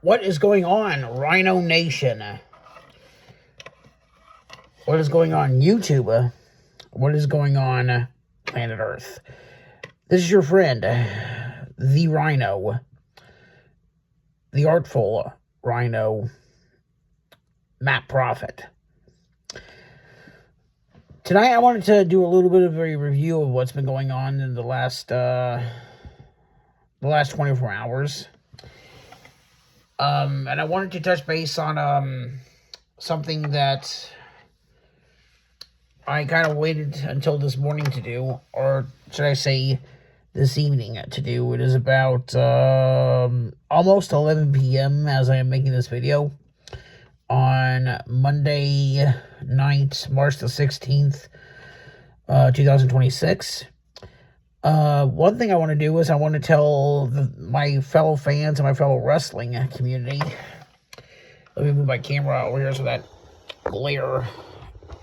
What is going on, Rhino Nation? What is going on, YouTube? What is going on, planet Earth? This is your friend, the Rhino, the artful Rhino, Matt Prophet. Tonight I wanted to do a little bit of a review of what's been going on in the last 24 hours. And I wanted to touch base on something that I kind of waited until this morning to do, or should I say this evening to do. It is about almost 11 p.m. as I am making this video on Monday night, March the 16th, 2026. One thing I want to do is I want to tell my fellow fans and my fellow wrestling community. Let me move my camera over here so that glare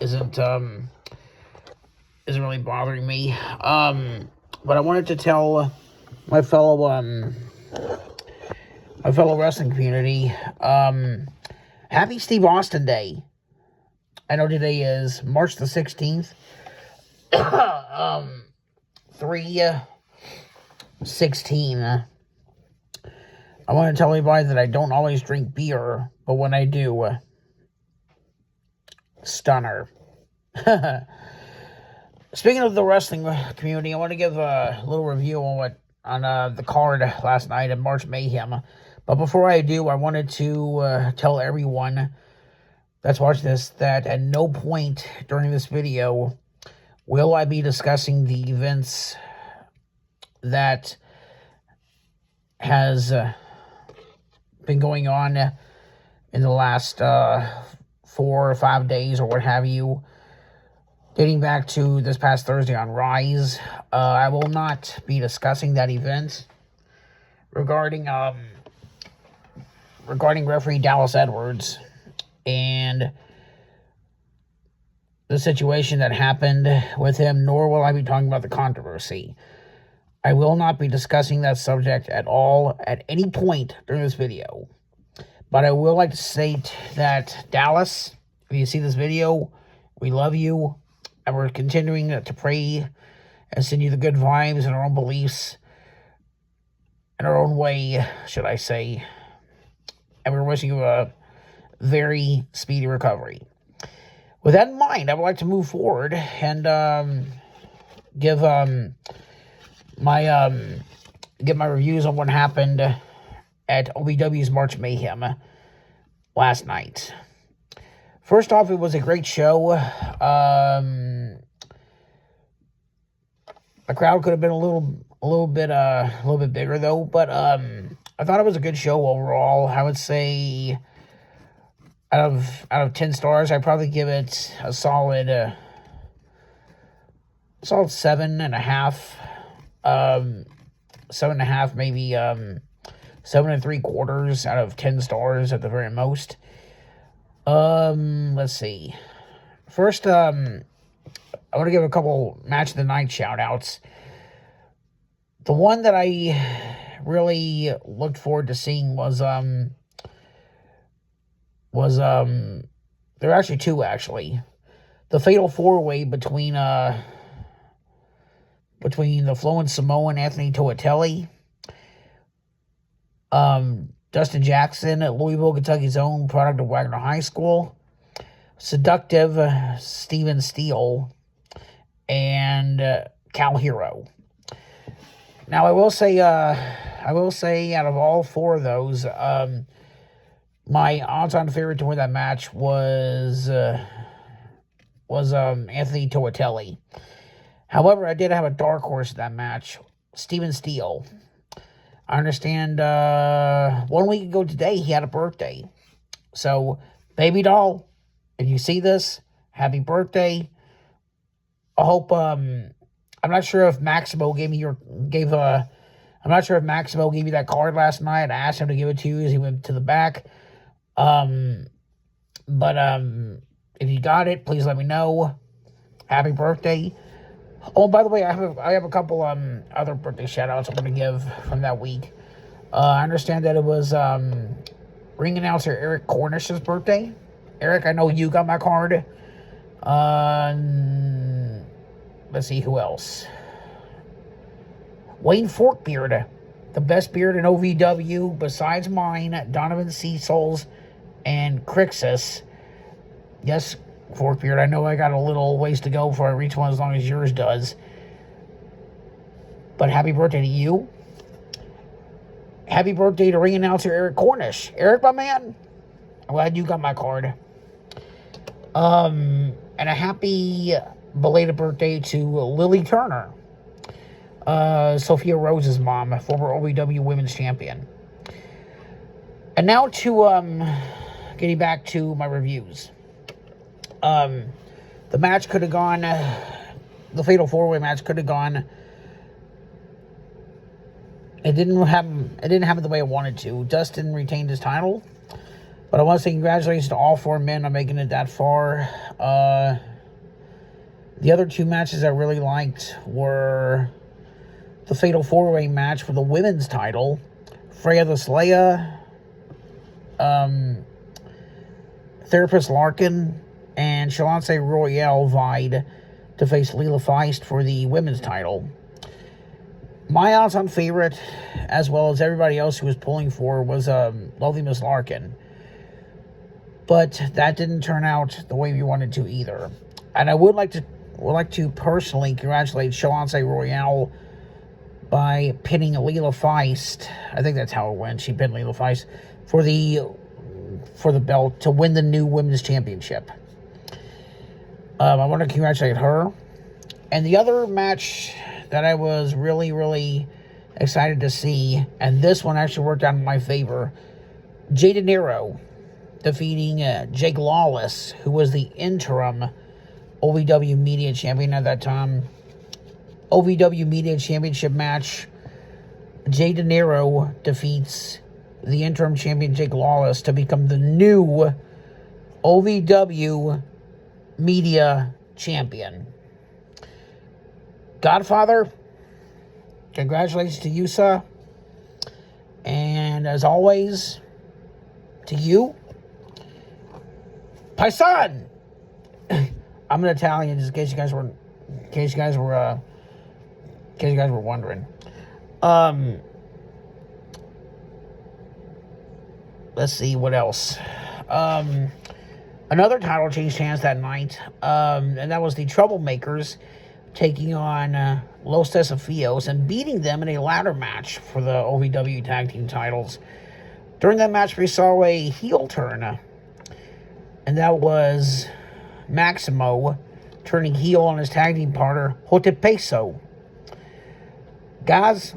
isn't really bothering me. But I wanted to tell my fellow wrestling community, happy Steve Austin Day. I know today is March the 16th. 3/16. I want to tell everybody that I don't always drink beer, but when I do, stunner. Speaking of the wrestling community, I want to give a little review on the card last night at March Mayhem. But before I do, I wanted to tell everyone that's watching this that at no point during this video will I be discussing the events that has been going on in the last 4 or 5 days or what have you, dating back to this past Thursday on Rise. I will not be discussing that event regarding referee Dallas Edwards and the situation that happened with him, nor will I be talking about the controversy. I will not be discussing that subject at all at any point during this video. But I will like to state that, Dallas, if you see this video, we love you, and we're continuing to pray and send you the good vibes and our own beliefs, in our own way, should I say. And we're wishing you a very speedy recovery. With that in mind, I would like to move forward and give my reviews on what happened at OVW's March Mayhem last night. First off, it was a great show. The crowd could have been a little bit bigger though, but I thought it was a good show overall. I would say out of 10 stars, I'd probably give it a solid 7.5. 7.5, maybe 7.75 out of 10 stars at the very most. Let's see. First, I want to give a couple match of the night shout outs. The one that I really looked forward to seeing was there were actually two, actually. The Fatal 4-Way between the Flowing Samoan Anthony Toatelli, Dustin Jackson at Louisville, Kentucky's own product of Wagner High School, Seductive Steven Steele, and Cal Hero. Now, I will say out of all four of those, my odds-on favorite to win that match was Anthony Toatelli. However, I did have a dark horse in that match, Steven Steele. I understand 1 week ago today he had a birthday. So, baby doll, if you see this, happy birthday. I hope I'm not sure if Maximo gave you that card last night. I asked him to give it to you as he went to the back. But if you got it, please let me know. Happy birthday. Oh, by the way, I have a couple other birthday shout-outs I'm going to give from that week. I understand that it was ring announcer Eric Cornish's birthday. Eric, I know you got my card. Let's see who else. Wayne Forkbeard, the best beard in OVW besides mine, Donovan Cecil's, and Crixus. Yes, Forkbeard, I know I got a little ways to go before I reach one as long as yours does. But happy birthday to you. Happy birthday to ring announcer Eric Cornish. Eric, my man, I'm glad you got my card. And a happy belated birthday to Lily Turner, Sophia Rose's mom, former OVW Women's Champion. And now to getting back to my reviews. The match could have gone, the Fatal 4-Way match could have gone. It didn't happen the way I wanted to. Dustin retained his title. But I want to say congratulations to all 4 men on making it that far. The other 2 matches I really liked were the Fatal 4-Way match for the women's title. Freya the Slayer, Therapist Larkin, and Chalance Royale vied to face Leela Feist for the women's title. My odds-on favorite, as well as everybody else who was pulling for, was Lovely Miss Larkin. But that didn't turn out the way we wanted to either. And I would like to personally congratulate Chalance Royale by pinning Leela Feist. I think that's how it went. She pinned Leela Feist for the belt to win the new women's championship. I want to congratulate her. And the other match that I was really, really excited to see, and this one actually worked out in my favor, Jay De Niro defeating Jake Lawless, who was the interim OVW Media Champion at that time. OVW Media Championship match. Jay De Niro defeats the interim champion Jake Lawless to become the new OVW Media Champion. Godfather, congratulations to you, sir. And as always, to you, Paisan. I'm an Italian, just in case you guys were wondering. Let's see what else. Another title changed hands that night, and that was the Troublemakers taking on Los Desafios and beating them in a ladder match for the OVW Tag Team titles. During that match, we saw a heel turn, and that was Maximo turning heel on his tag team partner, Hotepeso. Guys,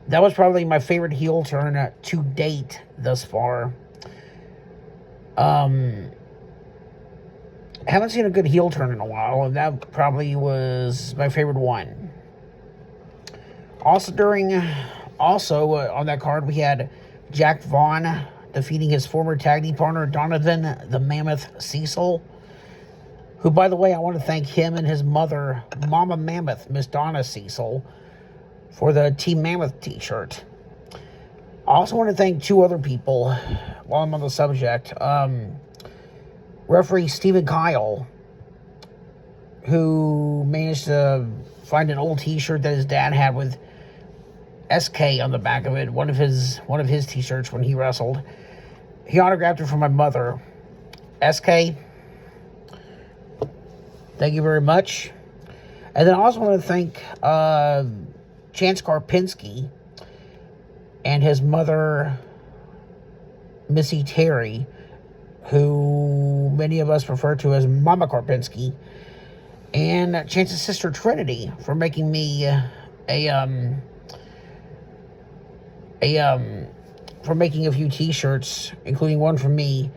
that was probably my favorite heel turn to date thus far. I haven't seen a good heel turn in a while, and that probably was my favorite one. Also on that card, we had Jack Vaughn defeating his former tag team partner, Donovan the Mammoth Cecil, who, by the way, I want to thank him and his mother, Mama Mammoth, Miss Donna Cecil, for the Team Mammoth t-shirt. I also want to thank 2 other people while I'm on the subject. Referee Stephen Kyle, who managed to find an old t-shirt that his dad had with SK on the back of it, one of his t-shirts when he wrestled. He autographed it for my mother. SK, thank you very much. And then I also want to thank Chance Karpinski and his mother, Missy Terry, who many of us refer to as Mama Karpinski, and Chance's sister Trinity for making me for making a few t-shirts, including one for me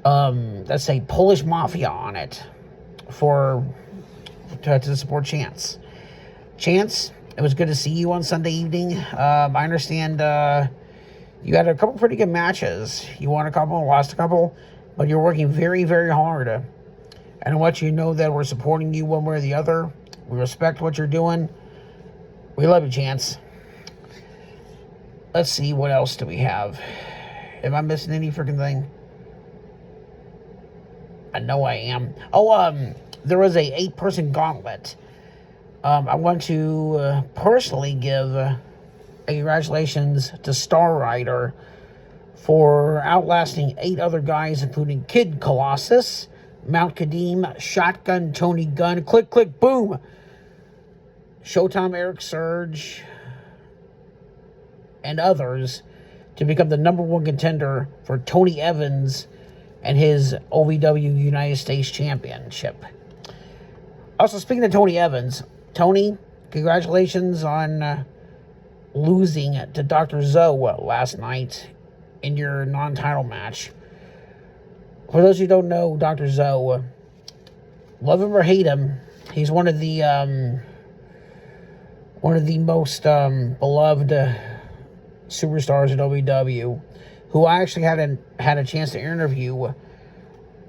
that say Polish Mafia on it to support Chance. Chance, it was good to see you on Sunday evening. I understand you had a couple pretty good matches. You won a couple, lost a couple, but you're working very, very hard. And I want you to know that we're supporting you one way or the other. We respect what you're doing. We love you, Chance. let's see, what else do we have? Am I missing any freaking thing? I know I am. Oh, there was a 8-person gauntlet. I want to personally give a congratulations to Star Rider for outlasting 8 other guys, including Kid Colossus, Mount Kadeem, Shotgun, Tony Gunn, Click Click Boom, Showtime Eric Surge, and others to become the #1 contender for Tony Evans and his OVW United States Championship. Also, speaking of Tony Evans, Tony, congratulations on losing to Dr. Zoe last night in your non-title match. For those who don't know Dr. Zoe, love him or hate him, he's one of the most beloved superstars at OVW, who I actually had a chance to interview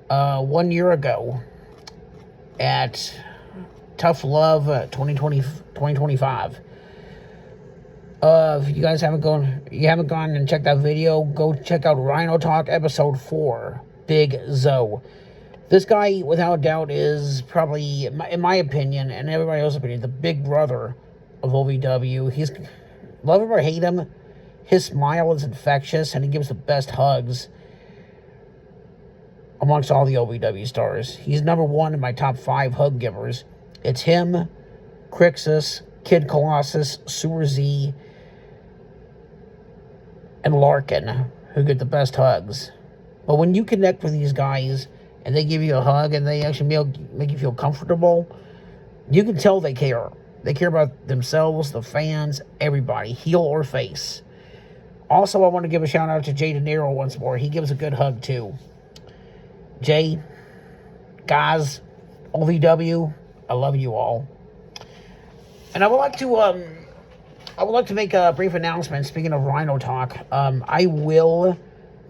1 year ago at Tough Love 2025. If you guys haven't gone and checked that video, go check out RHINOTALK episode 4, Big Zoe. This guy, without doubt, is probably, in my opinion, and everybody else's opinion, the big brother of OVW. He's, love him or hate him, his smile is infectious, and he gives the best hugs amongst all the OVW stars. He's #1 in my top 5 hug givers. It's him, Crixus, Kid Colossus, Sewer Z, and Larkin, who get the best hugs. But when you connect with these guys, and they give you a hug, and they actually make you feel comfortable, you can tell they care. They care about themselves, the fans, everybody, heel or face. Also, I want to give a shout out to Jay De Niro once more. He gives a good hug, too. Jay, guys, OVW, I love you all. And I would like to make a brief announcement. Speaking of RHINOTALK, I will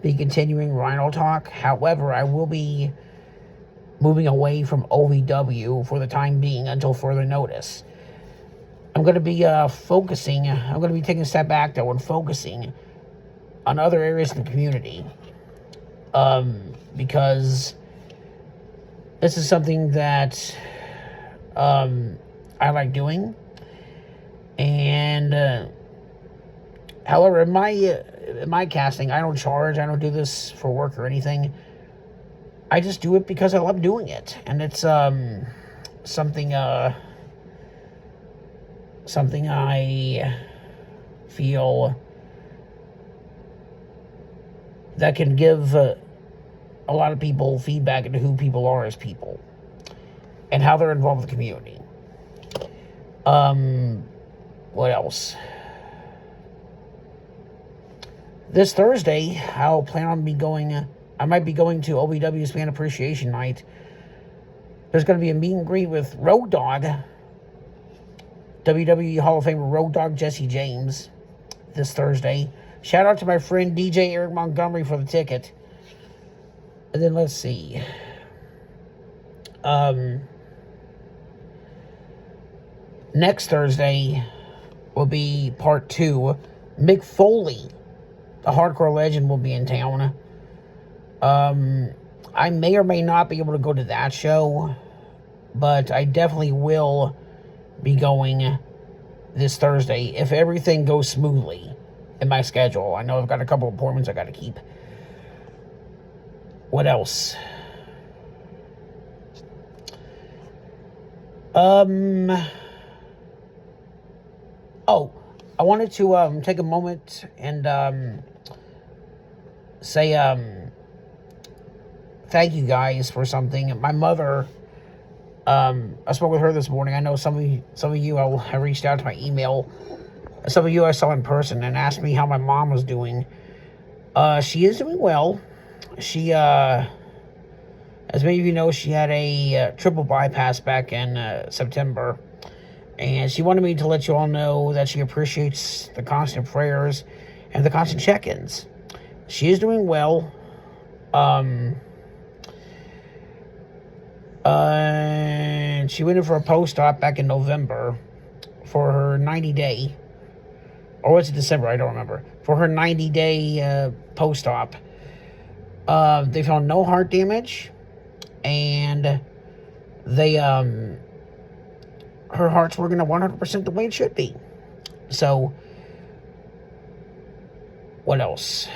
be continuing RHINOTALK. However, I will be moving away from OVW for the time being until further notice. I'm going to be taking a step back, though, and focusing on other areas of the community. Because this is something that I like doing. And however, in my casting, I don't charge. I don't do this for work or anything. I just do it because I love doing it, and it's something I feel that can give a lot of people feedback into who people are as people and how they're involved with the community. What else? This Thursday, I might be going to OVW's Fan Appreciation Night. There's going to be a meet and greet with Road Dogg, WWE Hall of Famer Road Dogg Jesse James, this Thursday. Shout out to my friend DJ Eric Montgomery for the ticket. And then let's see. Next Thursday will be part 2. Mick Foley, the hardcore legend, will be in town. I may or may not be able to go to that show, but I definitely will be going this Thursday if everything goes smoothly in my schedule. I know I've got a couple appointments I got to keep. What else? Oh, I wanted to take a moment and say thank you guys for something. My mother, I spoke with her this morning. I know some of you I reached out to my email. Some of you I saw in person and asked me how my mom was doing. She is doing well. She, as many of you know, she had a triple bypass back in September. And she wanted me to let you all know that she appreciates the constant prayers and the constant check-ins. She is doing well. And she went in for a post-op back in November for her 90-day or was it December? I don't remember. For her 90-day post-op. They found no heart damage, and they, her heart's working at 100% the way it should be. So, what else?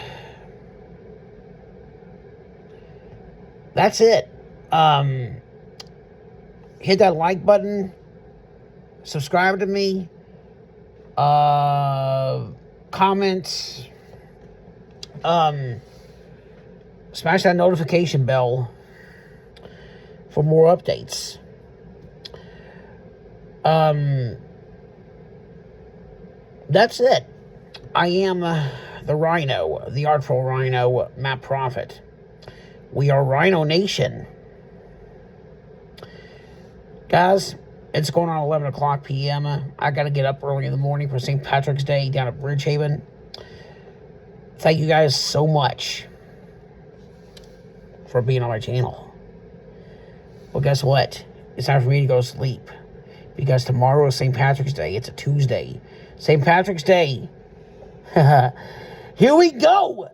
That's it. Hit that like button. Subscribe to me. Comment. Smash that notification bell for more updates. That's it. I am the Rhino, the Artful Rhino, Matt Prophet. We are Rhino Nation. Guys, it's going on 11 o'clock p.m. I got to get up early in the morning for St. Patrick's Day down at Bridgehaven. Thank you guys so much for being on my channel. Well, guess what? It's time for me to go to sleep. Because tomorrow is St. Patrick's Day. It's a Tuesday. St. Patrick's Day. Here we go!